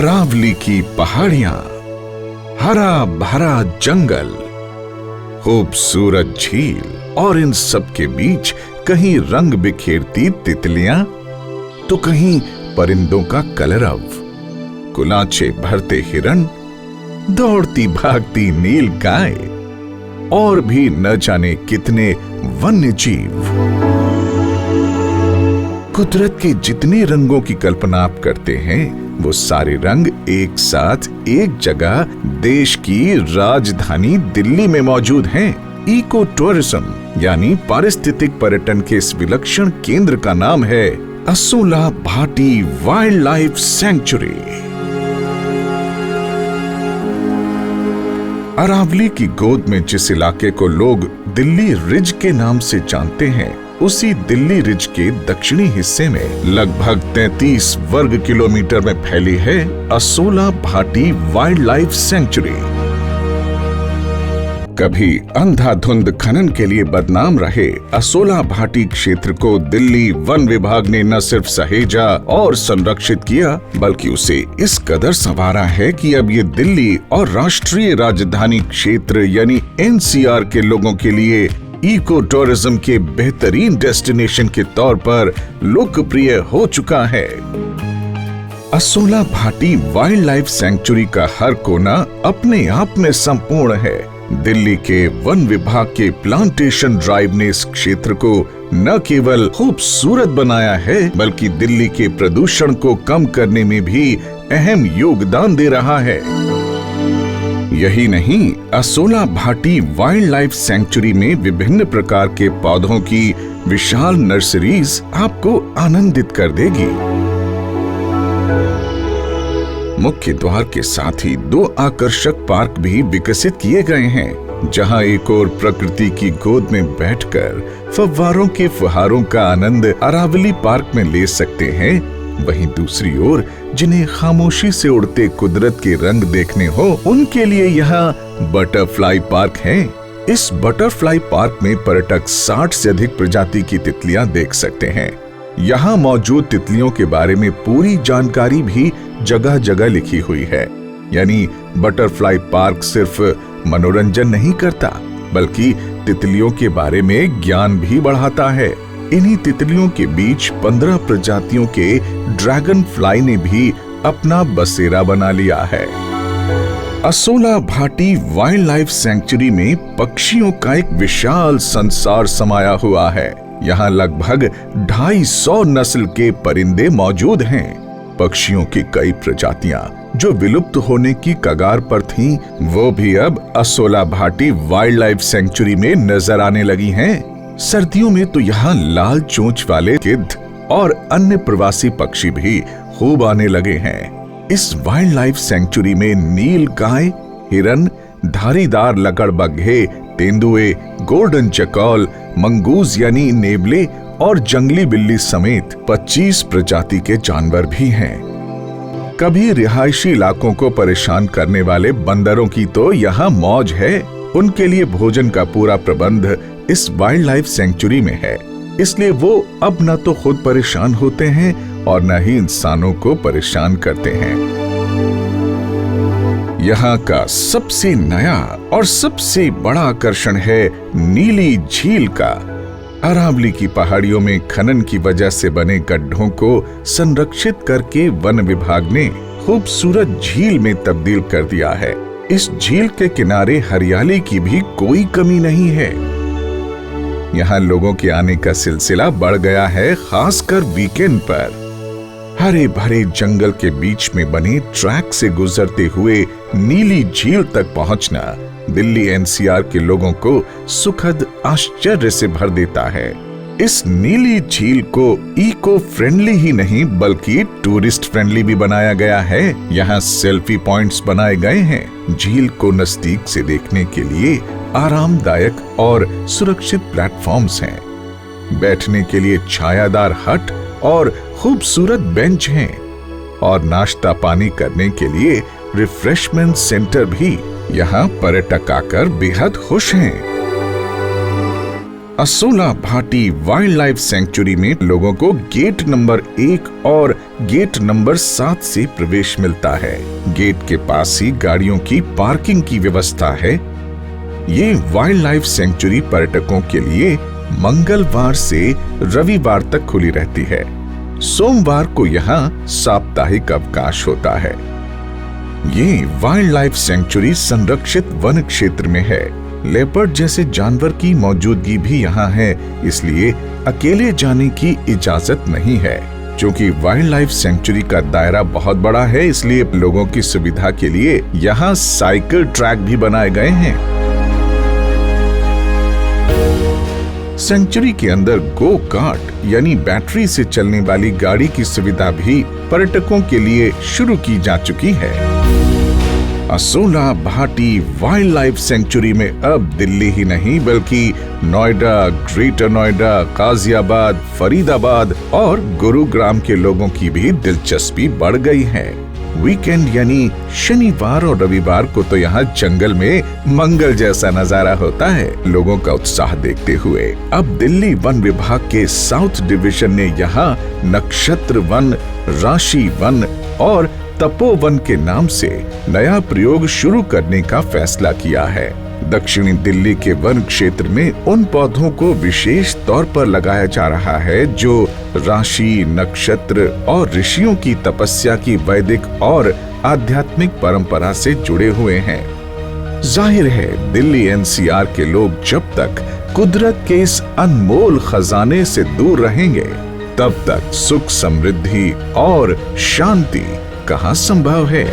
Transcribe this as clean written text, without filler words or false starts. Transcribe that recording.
अरावली की पहाड़ियां, हरा भरा जंगल, खूबसूरत झील और इन सब के बीच कहीं रंग बिखेरती तितलियां तो कहीं परिंदों का कलरव, कुलाचे भरते हिरण, दौड़ती भागती नील गाय और भी न जाने कितने वन्य जीव। कुदरत के जितने रंगों की कल्पना आप करते हैं वो सारे रंग एक साथ एक जगह देश की राजधानी दिल्ली में मौजूद हैं। इको टूरिज्म यानी पारिस्थितिक पर्यटन के इस विलक्षण केंद्र का नाम है Asola Bhati wildlife sanctuary. Aravalli की गोद में जिस इलाके को लोग दिल्ली रिज के नाम से जानते हैं, उसी दिल्ली रिज के दक्षिणी हिस्से में लगभग 33 वर्ग किलोमीटर में फैली है Asola Bhati wildlife century. कभी अंधाधुंध खनन के लिए बदनाम रहे असोला भाटी क्षेत्र को दिल्ली वन विभाग ने न सिर्फ सहेजा और संरक्षित किया, बल्कि उसे इस कदर संवारा है कि अब ये दिल्ली और राष्ट्रीय राजधानी क्षेत्र यानी एनसीआर के लोगों के लिए इको टूरिज्म के बेहतरीन डेस्टिनेशन के तौर पर लोकप्रिय हो चुका है। Asola Bhati wildlife century का हर कोना अपने आप में संपूर्ण है। दिल्ली के वन विभाग के प्लांटेशन ड्राइव ने इस क्षेत्र को न केवल खूबसूरत बनाया है, बल्कि दिल्ली के प्रदूषण को कम करने में भी अहम योगदान दे रहा है। यही नहीं, Asola Bhati wildlife century में विभिन्न प्रकार के पौधों की विशाल नर्सरीज आपको आनंदित कर देगी। मुख्य द्वार के साथ ही 2 आकर्षक पार्क भी विकसित किए गए हैं, जहां एक और प्रकृति की गोद में बैठकर फव्वारों के फुहारों का आनंद अरावली पार्क में ले सकते हैं, वहीं दूसरी ओर जिन्हें खामोशी से उड़ते कुदरत के रंग देखने हो, उनके लिए यहाँ बटरफ्लाई पार्क है। इस बटरफ्लाई पार्क में पर्यटक 60 से अधिक प्रजाति की तितलियां देख सकते हैं। यहाँ मौजूद तितलियों के बारे में पूरी जानकारी भी जगह जगह लिखी हुई है। यानी बटरफ्लाई पार्क सिर्फ मनोरंजन नहीं करता, बल्कि तितलियों के बारे में ज्ञान भी बढ़ाता है। इन्हीं तितलियों के बीच 15 प्रजातियों के ड्रैगन फ्लाई ने भी अपना बसेरा बना लिया है। Asola Bhati wildlife century में पक्षियों का एक विशाल संसार समाया हुआ है। यहाँ लगभग 250 नस्ल के परिंदे मौजूद हैं। पक्षियों की कई प्रजातियां जो विलुप्त होने की कगार पर थीं, वो भी अब Asola Bhati wildlife century में नजर आने लगी हैं। सर्दियों में तो यहाँ लाल चोंच वाले गिद्ध और अन्य प्रवासी पक्षी भी खूब आने लगे हैं। इस वाइल्ड लाइफ सेंचुरी में नील गाय, हिरन, धारीदार लकड़बग्घे, तेंदुए, गोल्डन चकौल, मंगूज यानी नेबले और जंगली बिल्ली समेत 25 प्रजाति के जानवर भी हैं। कभी रिहायशी इलाकों को परेशान करने वाले बंदरों की तो यहाँ मौज है। उनके लिए भोजन का पूरा प्रबंध इस वाइल्ड लाइफ सेंचुरी में है, इसलिए वो अब न तो खुद परेशान होते हैं और न ही इंसानों को परेशान करते हैं। यहाँ का सबसे नया और सबसे बड़ा आकर्षण है नीली झील का। अरावली की पहाड़ियों में खनन की वजह से बने गड्ढों को संरक्षित करके वन विभाग ने खूबसूरत झील में तब्दील कर दिया है। इस झील के किनारे हरियाली की भी कोई कमी नहीं है। यहाँ लोगों के आने का सिलसिला बढ़ गया है, खासकर वीकेंड पर। हरे भरे जंगल के बीच में बने ट्रैक से गुजरते हुए नीली झील तक पहुंचना दिल्ली एनसीआर के लोगों को सुखद आश्चर्य से भर देता है। इस नीली झील को इको फ्रेंडली ही नहीं बल्कि टूरिस्ट फ्रेंडली भी बनाया गया है। यहाँ सेल्फी पॉइंट्स बनाए गए हैं। झील को नजदीक से देखने के लिए आरामदायक और सुरक्षित प्लेटफॉर्म्स हैं। बैठने के लिए छायादार हट और खूबसूरत बेंच हैं और नाश्ता पानी करने के लिए रिफ्रेशमेंट सेंटर भी। यहाँ पर्यटक आकर बेहद खुश हैं। Asola Bhati wildlife century में लोगों को गेट नंबर 1 और गेट नंबर 7 से प्रवेश मिलता है। गेट के पास ही गाड़ियों की पार्किंग की व्यवस्था है। ये वाइल्ड लाइफ सेंचुरी पर्यटकों के लिए मंगलवार से रविवार तक खुली रहती है। सोमवार को यहाँ साप्ताहिक अवकाश होता है। ये वाइल्ड लाइफ सेंचुरी संरक्षित वन क्षेत्र में है। लेपर्ड जैसे जानवर की मौजूदगी भी यहाँ है, इसलिए अकेले जाने की इजाजत नहीं है। क्योंकि वाइल्ड लाइफ सेंचुरी का दायरा बहुत बड़ा है, इसलिए लोगों की सुविधा के लिए यहाँ साइकिल ट्रैक भी बनाए गए हैं। सेंचुरी के अंदर गो कार्ट यानी बैटरी से चलने वाली गाड़ी की सुविधा भी पर्यटकों के लिए शुरू की जा चुकी है। Asola Bhati wildlife century में अब दिल्ली ही नहीं बल्कि नोएडा, ग्रेटर नोएडा, गाजियाबाद, फरीदाबाद और गुरुग्राम के लोगों की भी दिलचस्पी बढ़ गई है। वीकेंड यानी शनिवार और रविवार को तो यहाँ जंगल में मंगल जैसा नजारा होता है। लोगों का उत्साह देखते हुए अब दिल्ली वन विभाग के साउथ डिवीजन ने यहाँ नक्षत्र वन, राशि वन और तपोवन के नाम से नया प्रयोग शुरू करने का फैसला किया है। दक्षिणी दिल्ली के वन क्षेत्र में उन पौधों को विशेष तौर पर लगाया जा रहा है जो राशि, नक्षत्र और ऋषियों की तपस्या की वैदिक और आध्यात्मिक परंपरा से जुड़े हुए हैं। जाहिर है दिल्ली एनसीआर के लोग जब तक कुदरत के इस अनमोल खजाने से दूर रहेंगे तब तक सुख, समृद्धि और शांति कहाँ संभव है।